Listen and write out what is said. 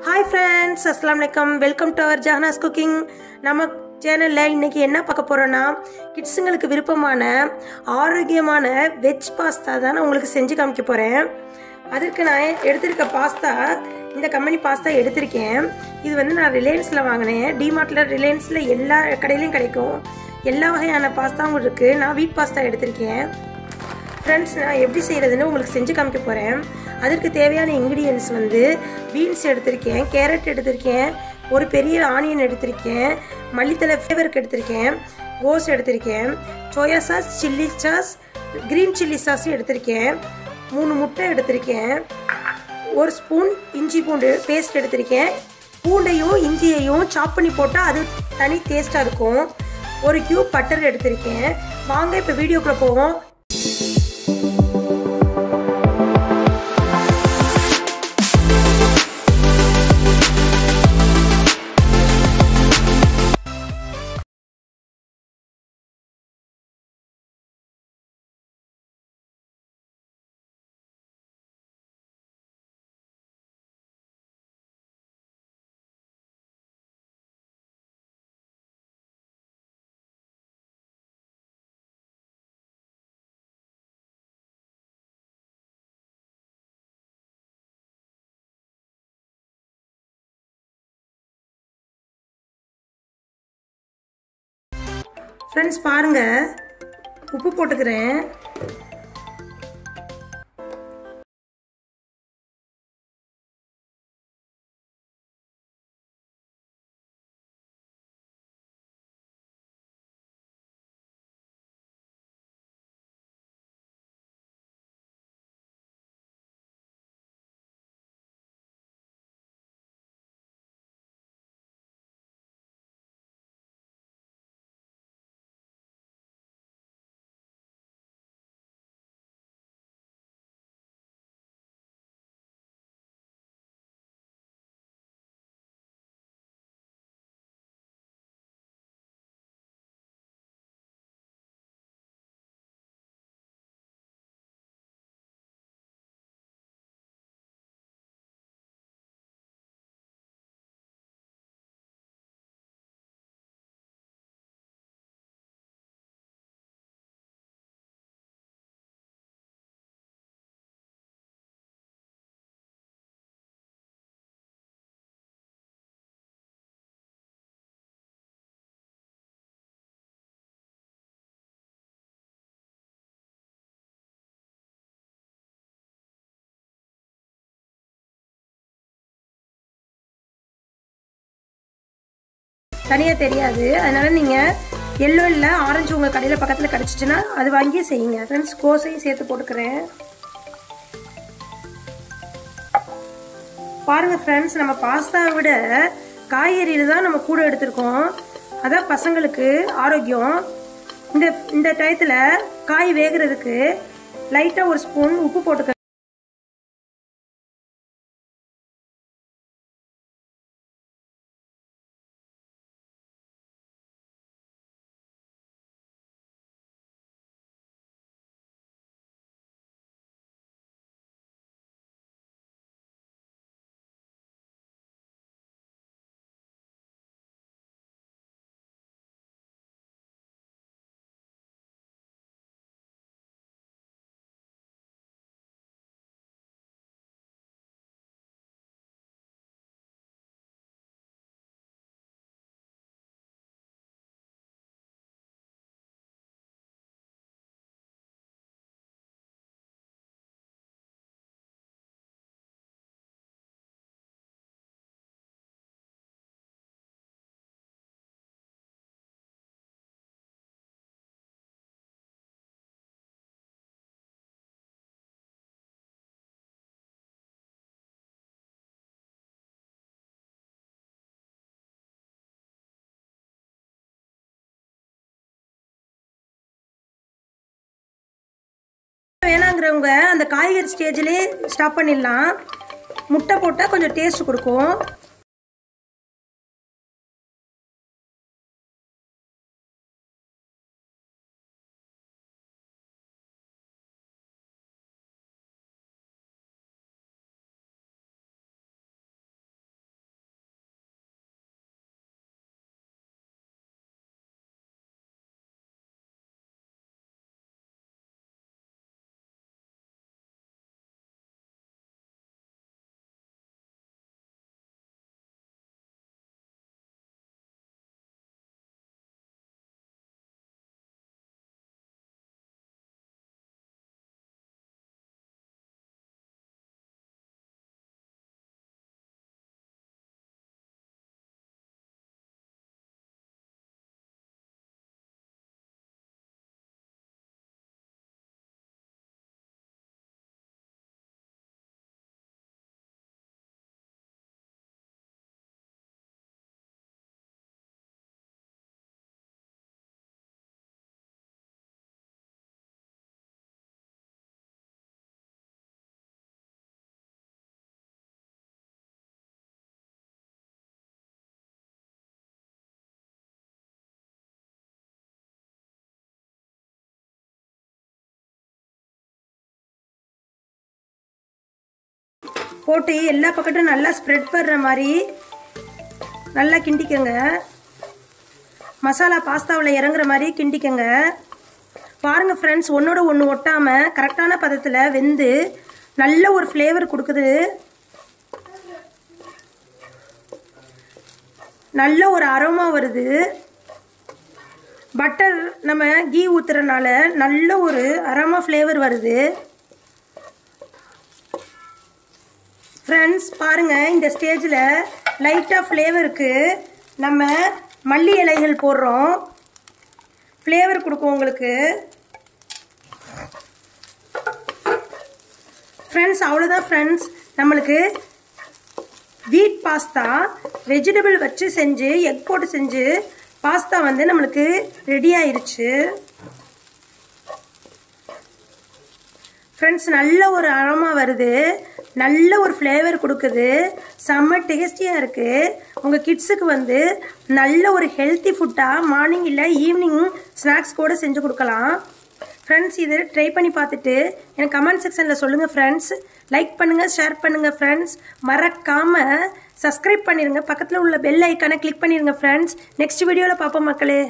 Hi friends, assalamu alaikum. Welcome to our Jahana's cooking. நம்ம சேனல்ல இன்னைக்கு என்ன பார்க்க போறோம்னா கிட்ஸ்ங்களுக்கு விருப்பமான ஆரோக்கியமான வெஜ் பாஸ்தா தான் நான் உங்களுக்கு செஞ்சு காமிக்க போறேன். அதற்கு நான் எடுத்துர்க்க பாஸ்தா இந்த கம்பெனி பாஸ்தா எடுத்துர்க்கேன். இது வந்து நான் ரிலையன்ஸ்ல வாங்குனேன். டிமார்ட்ல ரிலையன்ஸ்ல எல்லா கடையிலயும் கிடைக்கும். எல்லா வகையான பாஸ்தாவும் இருக்கு. நான் வீட் பாஸ்தா எடுத்துர்க்கேன். फ्रेंड्स நான் எப்படி செய்யறதுன்னு உங்களுக்கு செஞ்சு காமிக்க போறேன். அதற்கு தேவையான ingredients வந்து பீன்ஸ் எடுத்துர்க்கேன், கேரட் எடுத்துர்க்கேன், ஒரு பெரிய ஆனியன் எடுத்துர்க்கேன், மல்லித்தலை ஃப்ளேவருக்கு எடுத்துர்க்கேன், கோஸ் எடுத்துர்க்கேன், soya sauce, chilli sauce, green chilli sauce எடுத்துர்க்கேன், 3 முட்டை எடுத்துர்க்கேன், 1 ஸ்பூன் இஞ்சி பூண்டு பேஸ்ட் எடுத்துர்க்கேன். பூண்டையும் இஞ்சியையும் சாப் பண்ணி போட்டா அது தனி டேஸ்டா இருக்கும். 1 கியூப் பட்டர் எடுத்துர்க்கேன். வாங்க இப்ப வீடியோக்குள்ள போவோம். फ्रेंड्स பாருங்க உப்பு போட்டுக்கிறேன். தனியா தெரியாது. அதனால நீங்க yellow இல்ல ஆரஞ்சு உங்க கடையில பக்கத்துல கிடைச்சிச்சுனா அது வாங்கி செய்யுங்க. फ्रेंड्स கோஸையும் சேர்த்து போட்டுக்கறேன். பாருங்க फ्रेंड्स நம்ம பாஸ்தாவை விட காய்கறியில தான் நம்ம கூட எடுத்துறோம். அத பசங்களுக்கு ஆரோக்கியம். இந்த டயத்துல காய் வேகிறதுக்கு லைட்டா 1 ஸ்பூன் உப்பு போட்டுக்க. வேணாங்கறவங்க அந்த காய்கறி ஸ்டேஜ்லயே ஸ்டாப் பண்ணிடலாம். முட்டை போட்டா கொஞ்சம் டேஸ்ட் கொடுக்கும். போட்டு எல்லா பக்கட்டும் நல்லா ஸ்ப்ரெட் பண்ணுற மாதிரி நல்லா கிண்டிக்கங்க. மசாலா பாஸ்தாவில் இறங்குற மாதிரி கிண்டிக்கங்க. பாருங்கள் ஃப்ரெண்ட்ஸ், ஒன்றோட ஒன்று ஒட்டாமல் கரெக்டான பதத்தில் வெந்து நல்ல ஒரு ஃப்ளேவர் கொடுக்குது. நல்ல ஒரு அரோமா வருது. பட்டர் நம்ம கீ ஊற்றுறனால நல்ல ஒரு அரோமா ஃப்ளேவர் வருது. ஃப்ரெண்ட்ஸ் பாருங்கள், இந்த ஸ்டேஜில் லைட்டாக ஃப்ளேவருக்கு நம்ம மல்லி இலைகள் போடுறோம். ஃப்ளேவர் கொடுக்கும் உங்களுக்கு. ஃப்ரெண்ட்ஸ் அவ்வளோதான் ஃப்ரெண்ட்ஸ், நம்மளுக்கு வீட் பாஸ்தா வெஜிடபிள் வச்சு செஞ்சு எக் போட்டு செஞ்சு பாஸ்தா வந்து நம்மளுக்கு ரெடி ஆயிருச்சு. ஃப்ரெண்ட்ஸ் நல்ல ஒரு அரோமா வருது, நல்ல ஒரு ஃப்ளேவர் கொடுக்குது, செம்ம டேஸ்டியாக இருக்குது. உங்கள் கிட்ஸுக்கு வந்து நல்ல ஒரு ஹெல்த்தி ஃபுட்டாக மார்னிங் இல்லை ஈவினிங் ஸ்நாக்ஸ் கூட செஞ்சு கொடுக்கலாம். ஃப்ரெண்ட்ஸ் இது ட்ரை பண்ணி பார்த்துட்டு எனக்கு கமெண்ட் செக்ஷனில் சொல்லுங்கள் ஃப்ரெண்ட்ஸ். லைக் பண்ணுங்கள், ஷேர் பண்ணுங்கள் ஃப்ரெண்ட்ஸ். மறக்காமல் சப்ஸ்கிரைப் பண்ணிடுங்க. பக்கத்தில் உள்ள பெல் ஐக்கானை கிளிக் பண்ணிடுங்க ஃப்ரெண்ட்ஸ். நெக்ஸ்ட் வீடியோவில் பார்ப்போம் மக்களே.